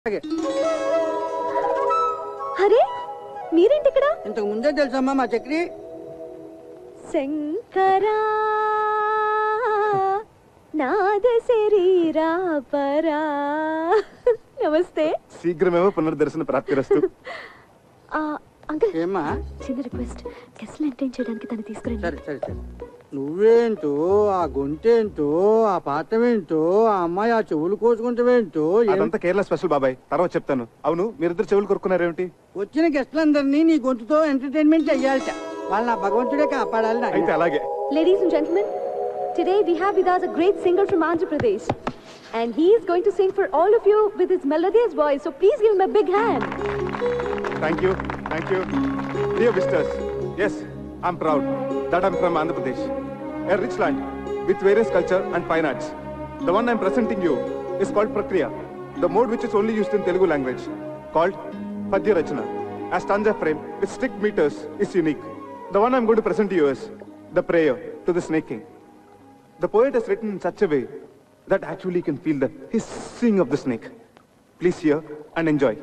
అరే మీరేంటి ఇక్కడ? ఇంతకు ముందే తెలుసమ్మా మా చక్రి. శంకరా నాద శరీరా పరా. నమస్తే. శీఘ్రమేమో పునర్దర్శన ప్రాప్తిరస్తు. అంకుల్ ఏమ్మా? చిన్న రిక్వెస్ట్, గెస్ట్ని ఎంటర్టైన్ చేయడానికి తను తీసుకురండి. సరే సరే సరే. నువ్వేంటో, ఆ గొంతేంటో, ఆ పాఠమేంటో, ఆ అమ్మాయి ఆ చెవులు కోసుకుంటావేంటో. అదంతా కేరళ స్పెషల్ బాబాయ్, తర్వాత చెప్తాను. అవును, మీరిద్దరు చెవులు కొరుకున్నారేమిటి? వచ్చిన గెస్ట్లందరినీ నీ గొంతుతో ఎంటర్టైన్మెంట్ చెయ్యాలట. వాళ్ళ నా భగవంతుడే కాపాడాలి. అయితే అలాగే. Ladies and gentlemen, today we have with us a great singer from Andhra Pradesh, and he is going to sing for all of you with his melodious voice. So please give him a big hand. Thank you, thank you. Dear visitors, yes, I'm proud that I'm from Andhra Pradesh, a rich land with various culture and fine arts. The one I'm presenting you is called Prakriya, the mode which is only used in Telugu language, called Padya Rachana. As stanza frame with strict meters is unique. The one I'm going to present to you is the prayer to the snake king. The poet has written in such a way that actually you can feel the hissing of the snake. Please hear and enjoy.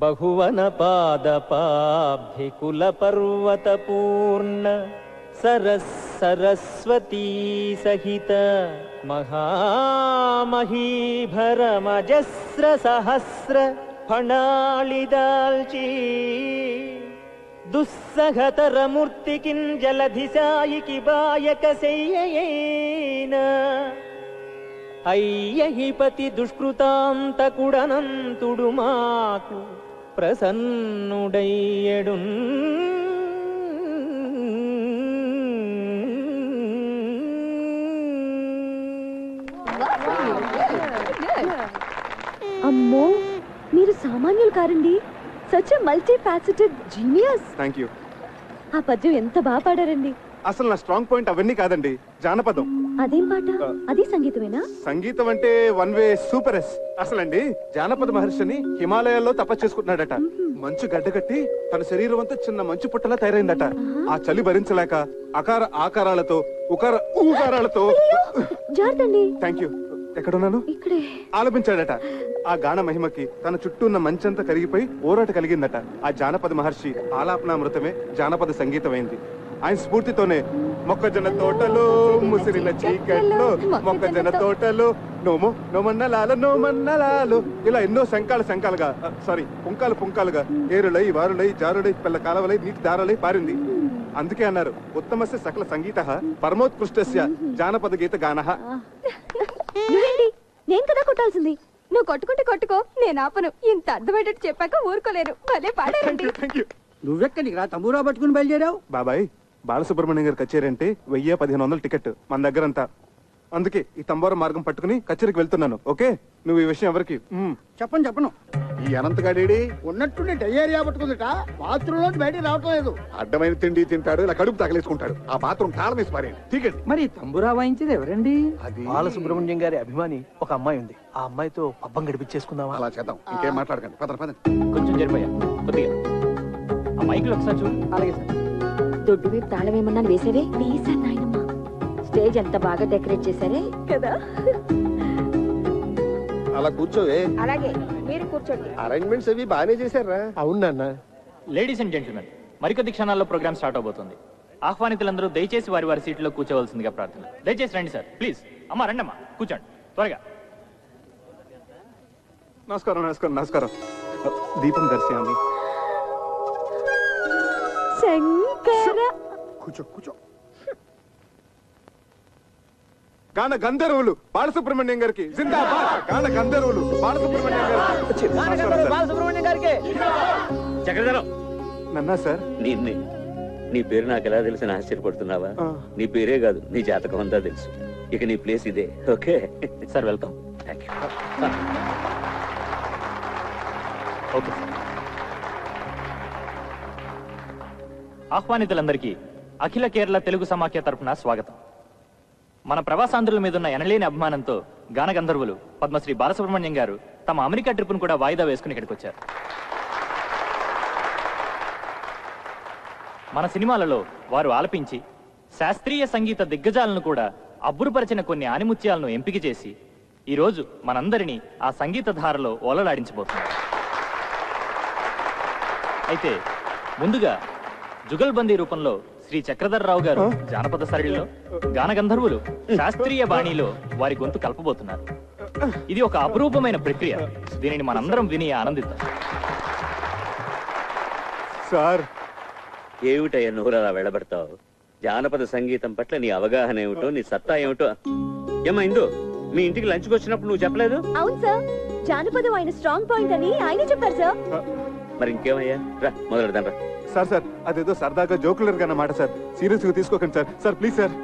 बहुवन पादपाभिकुल पर्वत पूर्ण सरस्वती सहित महामहीभर मजस्र सहस्र फणालिदाल्ची दुस्सहतर मूर्ति किंजलधिसायिकी bike सेय्ययेन అయ్యహిపతి దుష్కృతాంతకుడనంతుడు మాకు ప్రసన్నుడయ్యడు. అమ్మో, మీరు సామాన్యులు కారండి. Such a multifaceted genius. Thank you. ఆ పద్యం ఎంత బాగా పాడారండి. అసలు నా స్ట్రాంగ్ పాయింట్ అవన్నీ కాదండి, జానపదం. అదేం పాట? అది సంగీతమేనా? సంగీతం అంటే వన్ వే సూపర్ ఎస్. అసలండి జానపద మహర్షిని హిమాలయాల్లో తపస్సు చేసుకుంటున్నాడట. మంచు గడ్డకట్టి తన శరీరం అంతా చిన్న మంచు పుట్టలా తయారైందట. ఆ చలి భరించలేక అకార ఆకారాలతో ఉకార ఊకారాలతో జార్తండి. Thank you. ఎక్కడున్నాను? ఇక్కడే. ఆలపించాడట. ఆ గాన మహిమకి తన చుట్టూ ఉన్న మంచంతా కరిగిపోయి ఊరాట కలిగిందట. ఆ జానపద మహర్షి ఆలాపనామృతమే జానపద సంగీతమైంది. ఆయన స్ఫూర్తితోనే మొక్కజొన్న తోటలో ముసిరిన చీకట్లో మొక్కజొన్న తోటలో నోమో నోమన్నలాలు ఇలా ఎన్నో శంకాలుగా సారీ పుంకాలుగా ఏరులై వారులై జారులై పిల్ల కాలవలై నీటి దారలై పారింది. అందుకే అన్నారు ఉత్తమస్య సకల సంగీత పరమోత్కృష్టస్య జానపద గీత గానః. నేను కదా కొట్టాల్సింది. నువ్వు కొట్టుకో, నేను ఆపను. ఇంత అర్థమయ్యేటట్టు చెప్పాక ఊరుకోలేరు. భలే పాడారండి. నువ్వెక్కడికి రా తమ్మురా పట్టుకుని బయలుదేరావు? బాబాయ్, బాలసుబ్రహ్మణ్యం గారి కచేరీ అంటే 1000-1500 టికెట్ మన దగ్గరంతా. అందుకే ఈ తంబోర మార్గం పట్టుకుని కచేరీకి వెళ్తున్నాను. ఓకే, నువ్వు ఈ విషయం ఎవరికి చెప్పను. ఈ అనంతగాడేడి ఉన్నట్టుండి డయేరియా పట్టుకుందిట. బాత్రూమ్ లో బయటికి రావటం లేదు. అడ్డమైన తిండి తింటాడు, ఇలా కడుపు తగలేసుకుంటాడు. ఆ బాత్రూమ్ తాళం వేసి పారేయండి. టికెట్. మరి తంబురా వాయించేది ఎవరండి? అది బాలసుబ్రహ్మణ్యం గారి అభిమాని ఒక అమ్మాయి ఉంది. ఆ అమ్మాయితో పబ్బం గడిపించేసుకుందామా? అలా చేద్దాం. ఇంకేం మాట్లాడకండి. పదండి. కొంచెం జరిపోయా కొద్దిగా. ఆ మైకులు ఒకసారి చూడు. అలాగే సార్. దొడ్డు వైపు తాళం ఏమన్నా వేసేవే? వేసాను నాయనమ్మా. స్టేజ్ ఎంత బాగా డెకరేట్ చేశారే కదా. అలా కూర్చోవే. అలాగే మీరు కూర్చోండి. అరేంజ్మెంట్స్ అవి బాగానే చేశారా? అవునన్నా. లేడీస్ అండ్ జెంటిల్మెన్, మరికొద్ది క్షణాల్లో ప్రోగ్రామ్ స్టార్ట్ అవబోతుంది. ఆహ్వానితులందరూ దయచేసి వారి వారి సీట్లో కూర్చోవలసిందిగా ప్రార్థన. దయచేసి రండి సార్, ప్లీజ్. అమ్మా రండమ్మా, కూర్చోండి త్వరగా. నమస్కారం. దీపం దర్శయామి. శంకర. కూర్చో. గాన గంధర్వులు బాలసుబ్రహ్మణ్యం గారికి జిందాబాద్. గాన గంధర్వులు బాలసుబ్రహ్మణ్యం గారికి. చక్రధరం, నన్నా సార్. నీ పేరు నాకు ఎలా తెలిసిన ఆశ్చర్యపడుతున్నావా? నీ పేరే కాదు, నీ జాతకం అంతా తెలుసు. ఇక నీ ప్లేస్ ఇదే. Okay sir, welcome. Thank you. Okay sir. ఆహ్వానితులందరికీ అఖిల కేరళ తెలుగు సమాఖ్య తరఫున స్వాగతం. మన ప్రవాసాంధ్రుల మీద ఉన్న ఎనలేని అభిమానంతో గాన గంధర్వులు పద్మశ్రీ బాలసుబ్రహ్మణ్యం గారు తమ అమెరికా ట్రిప్ను కూడా వాయిదా వేసుకుని ఇక్కడికి వచ్చారు. మన సినిమాలలో వారు ఆలపించి శాస్త్రీయ సంగీత దిగ్గజాలను కూడా అబ్బురుపరిచిన కొన్ని ఆనిముత్యాలను ఎంపిక చేసి ఈ రోజు మనందరినీ ఆ సంగీత ధారలో ఓలలాడించబోతున్నారు. అయితే ముందుగా జుగల్బందీ రూపంలో శ్రీ చక్రధర్రావు గారు జానపద సరళిలో, గానగంధర్వులు శాస్త్రీయ బాణీలో వారి గొంతు కలపబోతున్నారు. ఇది ఒక అపురూపమైన ప్రక్రియ. దీనిని మనందరం విని ఆనందిద్దాం. సార్, ఏమిటయ్యా నువ్వు అలా వెళ్ళబడతావు? జానపద సంగీతం పట్ల నీ అవగాహన ఏమిటో, నీ సత్తా ఏమిటో. ఏమా ఇందు, మీ ఇంటికి లంచ్కి వచ్చినప్పుడు నువ్వు చెప్పలేదు? అవును సార్, జానపదం ఆయన స్ట్రాంగ్ పాయింట్ అని ఆయనే చెప్పారు సార్. మరి ఇంకేమయ్యా, రా మొదలెడదాం రా. సార్ సార్ అదేదో సరదాగా జోకులర్ గా మాట సార్, సీరియస్ గా తీసుకోకండి సార్. Sir please sir.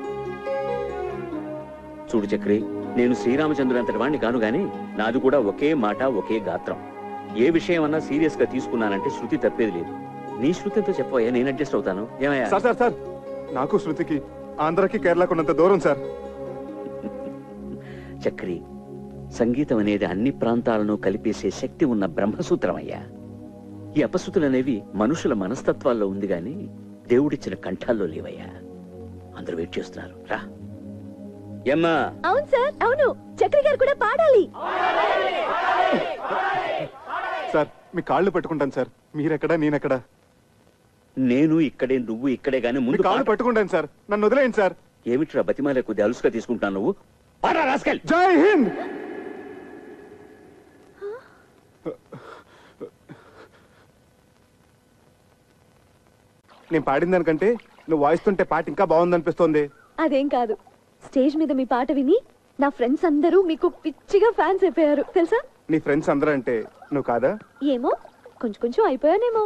చూడు చక్రి, నేను శ్రీరామచంద్రుడు అంతటి వాడిని కాను గాని నాది కూడా ఒకే మాట ఒకే గాత్రం. ఏ విషయం అన్నా సీరియస్ గా తీసుకున్నానంటే శృతి తప్పేది లేదు. నీ శృతితో చెప్పవయ్యా, నేను అడ్జస్ట్ అవుతాను. ఏమయ్యా? సార్ సార్ సార్ నాకు శృతికి ఆంధ్రాకి కేరళకు ఉన్నంత దూరం సార్. చక్రి, సంగీతం అనేది అన్ని ప్రాంతాలను కలిపేసే శక్తి ఉన్న బ్రహ్మసూత్రమయ్యా. ఈ అపశృతులనేవి మనుషుల మనస్తత్వాల్లో ఉంది గాని దేవుడిచ్చిన కంఠాల్లో లేవయ్యా. అందరూ వెయిట్ చేస్తున్నారు, రా. ఏమ్మా? అవును సార్, అవును, చక్రి గారు కూడా పాడాలి. సార్ మీ కాళ్ళు పట్టుకుంటాను సార్. మీరెక్కడా నేనెక్కడా? నేను ఇక్కడే, నువ్వు ఇక్కడే గాని ముందు కాళ్ళు పట్టుకుంటాను సార్, నన్ను వదిలేయండి సార్. ఏమిట్రా బతిమాలే కొద్ది అలుసుగా తీసుకుంటాను నువ్వు? జై హింద్. నేను పాడిన దానికంటే నువ్వు వాయిస్తుంటే పాట ఇంకా బాగుందనిపిస్తోంది. అదేం కాదు, స్టేజ్ మీద మీ పాట విని నా ఫ్రెండ్స్ అందరూ మీకు పిచ్చిగా ఫ్యాన్స్ అయిపోయారు తెలుసా. నీ ఫ్రెండ్స్ అందరూ అంటే నువ్వు కాదా? ఏమో, కొంచెం కొంచెం అయిపోయానేమో.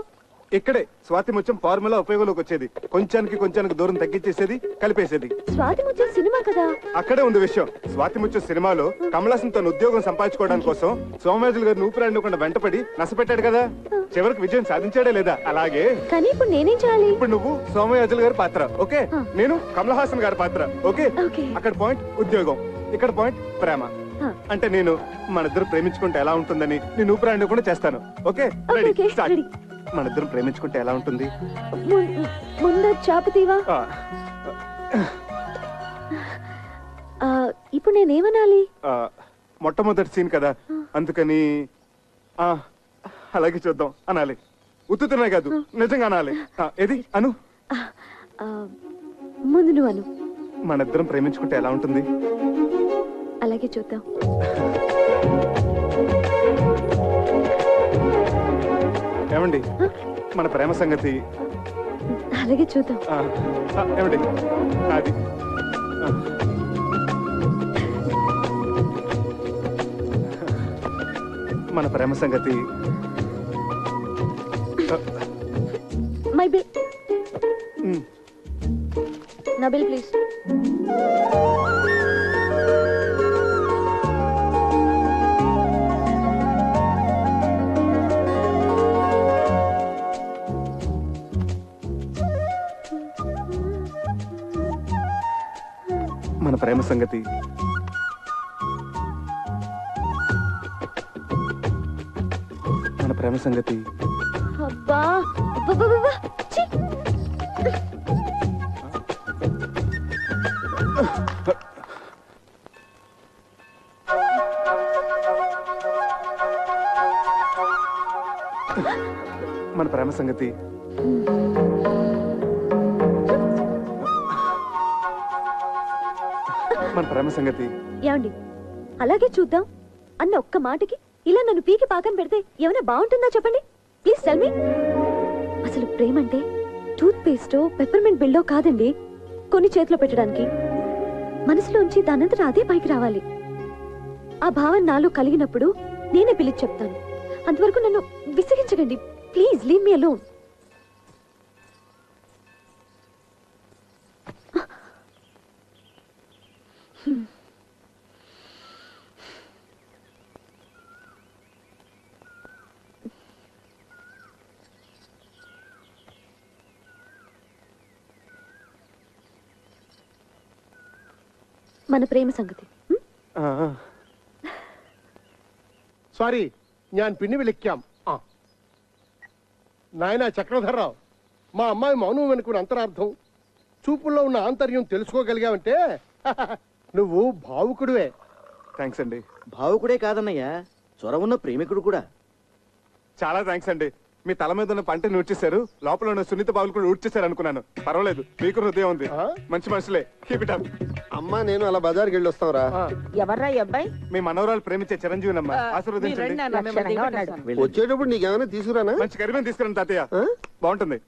ఇక్కడే స్వాతి ముత్యం ఫార్ములా ఉపయోగంలోకి వచ్చేది. కొంచానికి దూరం తగ్గించేసేది, కలిపేసేది. స్వాతి ముత్యం సినిమా కదా. అక్కడే ఉంది విషయం. స్వాతి ముత్యం సినిమాలో కమలాసన్ తన ఉద్యోగం సంపాదించుకోవడానికి కోసం సోమయాజులు గారిని ఊపిరాడకుండా వెంటపడి నష్టపెట్టాడు కదా. చివరికి విజయం సాధించాడే లేదా? అలాగే కానీ ఇప్పుడు నేనేం చేయాలి? ఇప్పుడు నువ్వు సోమయాజులు గారి పాత్ర, ఓకే? నేను కమల్ హాసన్ గారి పాత్ర, ఓకే? అక్కడ పాయింట్ ఉద్యోగం, ఇక్కడ పాయింట్ ప్రేమ. అంటే నేను మనిద్దరు ప్రేమించుకుంటే ఎలా ఉంటుందని నేను ఊపిరాడకుండా చేస్తాను, ఓకే? మనిద్దరం ప్రేమించుకుంటే ఎలా ఉంటుంది? ముందు చాపతీవా. ఇప్పుడు నేనేమనాలి? మొట్టమొదటి సీన్ కదా, అందుకని అలాగే చూద్దాం అనాలి. ఉత్తుతున్నాయి కాదు, నిజంగా అనాలి. ఏది అను? ముందు నువ్వు అను. మనిద్దరం ప్రేమించుకుంటే ఎలా ఉంటుంది? అలాగే చూద్దాం. ఏమండి, మన ప్రేమ సంగతి అలాగే చూద్దాం. ఏమండి, అది మన ప్రేమ సంగతి. My bill. నా బిల్ ప్లీజ్. మన ప్రేమ సంగతి. మన ప్రేమ సంగతి. అబ్బా, మన ప్రేమ సంగతి. మన ప్రేమ సంగతి. ఏమండి, అలాగే చూద్దాం అన్న ఒక్క మాటకి ఇలా నన్ను పీకి పాకం పెడితే ఏమైనా బాగుంటుందా చెప్పండి? Please tell me. అసలు ప్రేమ అంటే టూత్ పేస్టో పెప్పర్మెంట్ బిల్డో కాదండి. కొన్ని చేతిలో పెట్టడానికి మనసులోంచి దానంతట అదే పైకి రావాలి. ఆ భావన నాలో కలిగినప్పుడు నేనే పిలిచి చెప్తాను. అంతవరకు నన్ను విసిగించకండి ప్లీజ్. Leave me alone. మన ప్రేమ സംഗതി. సారీ, ഞാൻ പിന്നെ വിളിക്കാം. నాయనా చక్రధర్రావు, మా అమ్మాయి మౌనం వెనుకున్న అంతరార్థం, చూపుల్లో ఉన్న ఆంతర్యం తెలుసుకోగలిగావంటే నువ్వు భావుకుడివే. థ్యాంక్స్ అండి. భావుకుడే కాదన్నయ్యా, చొరవున్న ప్రేమికుడు కూడా. చాలా థ్యాంక్స్ అండి. మీ తల మీద ఉన్న పంటని ఊడ్చేశారు, లోపల ఉన్న సున్నిత బావులు కూడా ఊడ్చేశారు అనుకున్నాను. పర్వాలేదు, మీకు హృదయం ఉంది. మంచి మనుషులే. Keep it up. అమ్మా నేను అలా బజార్కి వెళ్ళి వస్తావురా. ఎవర్రా ఈ అబ్బాయి? మీ మనవరాలు ప్రేమించే చిరంజీవినమ్మా, ఆశీర్వదించండి. వచ్చేటప్పుడు నీకేమైనా తీసుకురానా? మంచి కరిమేం తీసుకురండి తాతయ్య, బాగుంటుంది.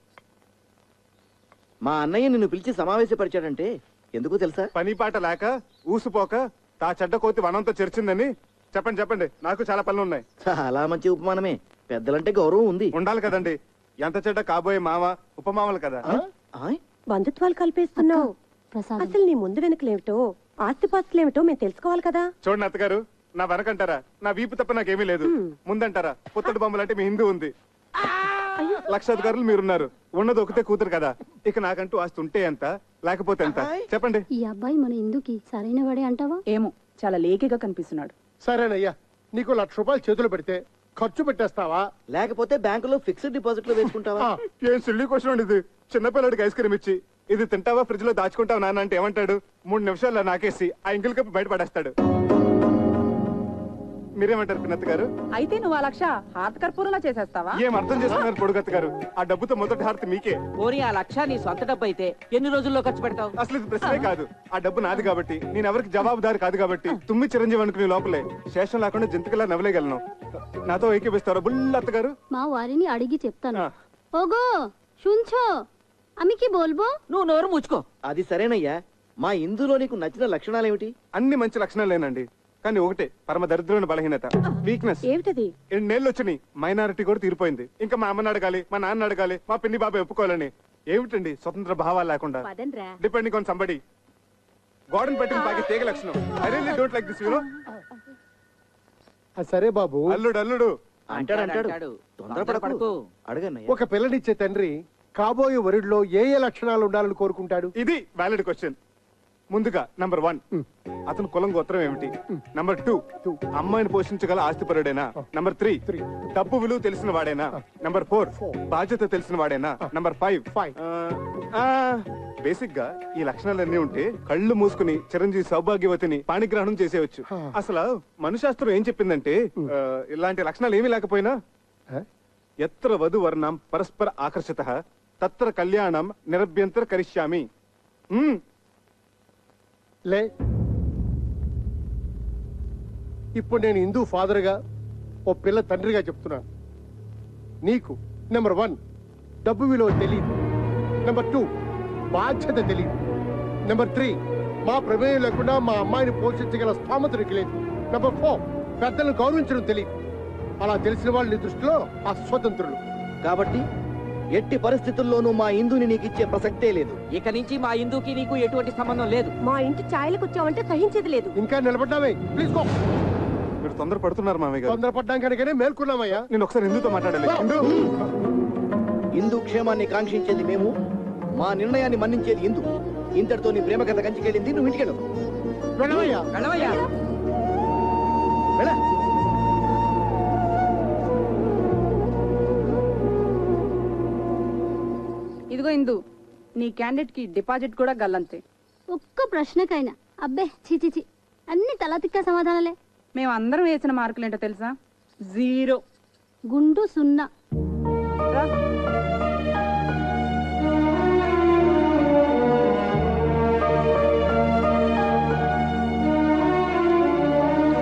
మా అన్నయ్య నిన్ను పిలిచి సమావేశపరిచాడంటే ఎందుకు తెలుసా? పని పాట లేక ఊసిపోక తా చెడ్డ కోతి వనంతో చెరిచిందని చెప్పండి. చెప్పండి, నాకు చాలా పనులు ఉన్నాయి. చాలా మంచి ఉపమానమే. పెద్దలంటే గౌరవం ఉంది, ఉండాలి కదండి. ఎంత చెడ్డ కాబోయే మామ ఉపమామలు కదా. బంధుత్వాలు కల్పేస్తున్నావు. అసలు నీ ముందు వెనుకలేమిటో, ఆస్తిపాస్తులేమిటో మేము తెలుసుకోవాలి కదా. చూడండి అత్తగారు, నా వెనకంటారా నా వీపు తప్ప నాకేమీ లేదు, ముందంటారా పుత్తడి బొమ్మలు అంటే మీ హిందూ ఉంది, లక్షాధికారులు మీరున్నారు, ఉన్నది ఒకతే కూతురు కదా. ఇక నాకంటూ ఆస్తి ఉంటే ఎంత, లేకపోతే ఎంత చెప్పండి. ఈ అబ్బాయి మన ఇందుకి సరైన వాడే అంటావా? ఏమో, చాలా లేకిగా కనిపిస్తున్నాడు. సరేనయ్యా, నీకు 1,00,000 రూపాయలు చేతులు పెడితే ఖర్చు పెట్టేస్తావా? లేకపోతే బ్యాంకులో ఫిక్స్డ్ డిపాజిట్ లో వేసుకుంటావా? ఏం సిల్లీ క్వశ్చన్ అండి ఇది. చిన్నపిల్లడికి ఐస్ క్రీమ్ ఇచ్చి ఇది తింటావా ఫ్రిడ్జ్ లో దాచుకుంటావా నాన్న అంటే ఏమంటాడు? 3 నిమిషాల్లో నాకేసి ఆ ఇంగిల్ కప్పు బయటపడేస్తాడు. మీరేమంటారు పిన్నత్త గారు? అయితే నువ్వు 1,00,000 హారత కర్పూరంలో చేసేస్తావా? ఏం అర్థం చేసుకున్నారు పొడుగత్త గారు? ఆ డబ్బుతో మొదటి హారతి మీకే. పోనీ ఆ 1,00,000 నీ సొంత డబ్బు అయితే ఎన్ని రోజుల్లో ఖర్చు పెడతావు? అసలు ఇది ప్రశ్నే కాదు. ఆ డబ్బు నాది కాబట్టి, నేను ఎవరికి జవాబుదారి కాదు కాబట్టి, తుమ్మి చిరంజీవి అనుకునే లోపలే శేషం లేకుండా జంతికలా నవ్వలేగలను. నాతో ఏకీపిస్తారా బుల్లత్త గారు? మా వారిని అడిగి చెప్తాను. ఓగో শুনছো, আমি কি বলবো? నువ్వు నోరు ముచ్చుకో. అది సరేనయ్యా, మా ఇందులో నీకు నచ్చిన లక్షణాలు ఏమిటి? అన్ని మంచి లక్షణాలేనండి, కానీ ఒకటే పరమ దరిద్రమైన బలహీనత, వీక్నెస్. ఏమిటది? 2 నెలలు వచ్చినాయి, మైనారిటీ కూడా తీరిపోయింది. ఇంకా మా అమ్మని అడగాలి, మా నాన్న అడగాలి, మా పిన్ని బాబాయ్ ఒప్పుకోవాలని. ఏమిటండి స్వతంత్ర భావాలు లేకుండా, డిపెండింగ్ ఆన్ సంబడి. గోడన్ పెట్టిన బాగా తీగ లక్షణం. I really don't like this, you know. సరే బాబు, అల్లుడు అంటాడు. తొందరపడకు, అడగన్నయ్య. ఒక పిల్లనిచ్చే తండ్రి కాబోయే వరుడిలో ఏ ఏ లక్షణాలు ఉండాలని కోరుకుంటాడు? ఇది వ్యాలిడ్ క్వశ్చన్. ముందుగా నంబర్ 1, అతను కులం గోత్రం ఏమిటి? నంబర్ 2, అమ్మాయిని పోషించగల ఆస్తిపరుడేనా? నంబర్ 3, డబ్బు విలువ తెలిసిన వాడేనా? నంబర్ 4, బాధ్యత తెలిసిన వాడేనా? నంబర్ 5, బేసిక్ గా ఈ లక్షణాలన్నీ ఉంటే కళ్ళు మూసుకుని చిరంజీవి సౌభాగ్యవతిని పాణిగ్రహణం చేసేయచ్చు. అసలు మనుశాస్త్రం ఏం చెప్పిందంటే, ఇలాంటి లక్షణాలు ఏమీ లేకపోయినా ఎత్ర వధు వర్ణం పరస్పర ఆకర్షితః తత్ర కళ్యాణం నిరభ్యంతర కరిష్యామి. లే, ఇప్పుడు నేను హిందూ ఫాదర్ గా, ఓ పిల్ల తండ్రిగా చెప్తున్నాను. నీకు నెంబర్ 1 డబ్బు విలువ తెలియదు. నెంబర్ 2 బాధ్యత తెలియదు. నెంబర్ 3 మా ప్రమేయం లేకుండా మా అమ్మాయిని పోషించగల స్థామత నీకు లేదు. నెంబర్ 4 పెద్దలను గౌరవించడం తెలియదు. అలా తెలిసిన వాళ్ళు నీ దృష్టిలో అస్వతంత్రులు. కాబట్టి ఎట్టి పరిస్థితుల్లోనూ మా ఇందుని నీకు ఇచ్చే ప్రసక్తే లేదు. ఇక నుంచి మా ఇందుకి నీకు ఎటువంటి సంబంధం లేదు. మా ఇంటి ఛాయలకు వచ్చావంటే సహించేది లేదు. ఇంకా నిలబడ్డావే, ప్లీజ్ గో. మీరు తొందర పడుతున్నారు మామయ్య గారు. తొందరపడ్డాం కనుకనే మేల్కొన్నామయ్యా. నేను ఒకసారి హిందూతో మాట్లాడాలి. హిందూ క్షేమాన్ని కాంక్షించేది మేము, మా నిర్ణయాన్ని మన్నించేది హిందూ. ఇంతటితో నీ ప్రేమ కథ కంచికెళ్ళింది, నువ్వు ఇంటికెళ్ళు. వెళ్ళవయ్యా, వెళ్ళవయ్యా. వెళ్ళ. ఇదిగో ఇందు, నీ క్యాండిడేట్ కి డిపాజిట్ కూడా గల్లంతే. ఒక్క ప్రశ్నకైనా అబ్బే చిచి అన్ని తలతిక్క సమాధానాలే. మేము అందరం వేసిన మార్కులు ఏంటో తెలుసా? 0. గుండు 0.